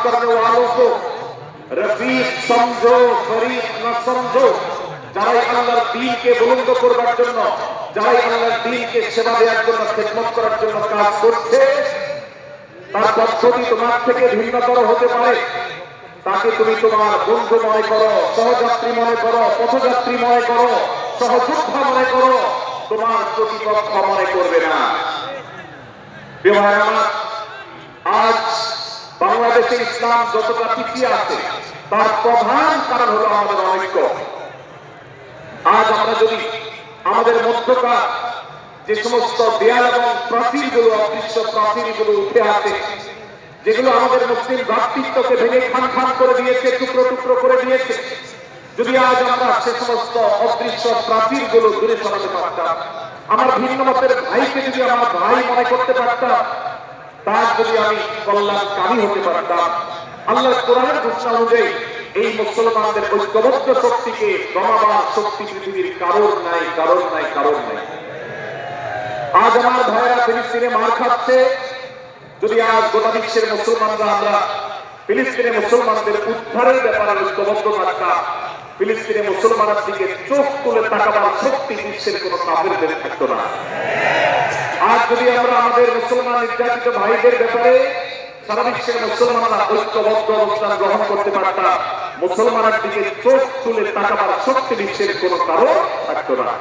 करने वालों को रफीक समझो, फरीक न समझो। যারাই আল্লাহর দ্বীনকে বুলন্দ করবার জন্য, যারাই আল্লাহর দ্বীনকে সেবা দেওয়ার জন্য, খেদমত করার জন্য কাজ করছে, তার পদ্ধতি তোমার থেকে ভিন্নতর হতে পারে। তাকে তুমি তোমার বন্ধু মনে করো, সহযাত্রী মনে করো, পথযাত্রী মনে করো, সহযোদ্ধা মনে করো, তোমার প্রতিপক্ষ মনে করবে না। আজ বাংলাদেশে ইসলাম যতটা পিছিয়ে আছে তার প্রধান কারণ হলো আমাদের অনৈক্য। আজ আমরা যদি আমাদের মধ্যকার যে সমস্ত দেয়াল এবং প্রাচীরগুলো, অদৃশ্য প্রাচীরগুলো উঠে আসে, যেগুলো আমাদের মুসলিম ভ্রাতৃত্বকে ভেঙে খান খান করে দিয়েছে, টুকরো টুকরো করে দিয়েছে, যদি আজ আমরা সে সমস্ত অদৃশ্য প্রাচীরগুলো দূরে সরাতে পারতাম, আমার ভিন্ন মতের ভাইকে যদি আমার ভাই মনে করতে পারতাম, তার যদি আমি কল্যাণকামী হতে পারতাম, আল্লাহর কোরআনের ঘোষণা অনুযায়ী এই মুসলমানদের ঐক্যবদ্ধ শক্তিকে দমাবার শক্তি পৃথিবীর কারণ নাই, কারণ নাই, কারণ নাই। আজ আমার ভাইয়েরা ফিলিস্তিনে মার খাচ্ছে, যদি আজ গোটা বিশ্বের মুসলমানরা আমরা ফিলিস্তিনে মুসলমানদের উদ্ধারের ব্যাপারে ঐক্যবদ্ধ থাকতাম, ফিলিস্তিনে মুসলমানের দিকে চোখ তুলে তাকাবার শক্তি বিশ্বের কোন কাফেরদের থাকতো না। আজ যদি আমরা আমাদের মুসলমান নির্যাতিত ভাইদের ব্যাপারে সারা বিশ্বের মুসলমানরা ঐক্যবদ্ধ অবস্থান গ্রহণ করতে পারতাম, মুসলমানের দিকে চোখ তুলে তাকাবার শক্তি বিশ্বের কোন কারণ থাকতো না।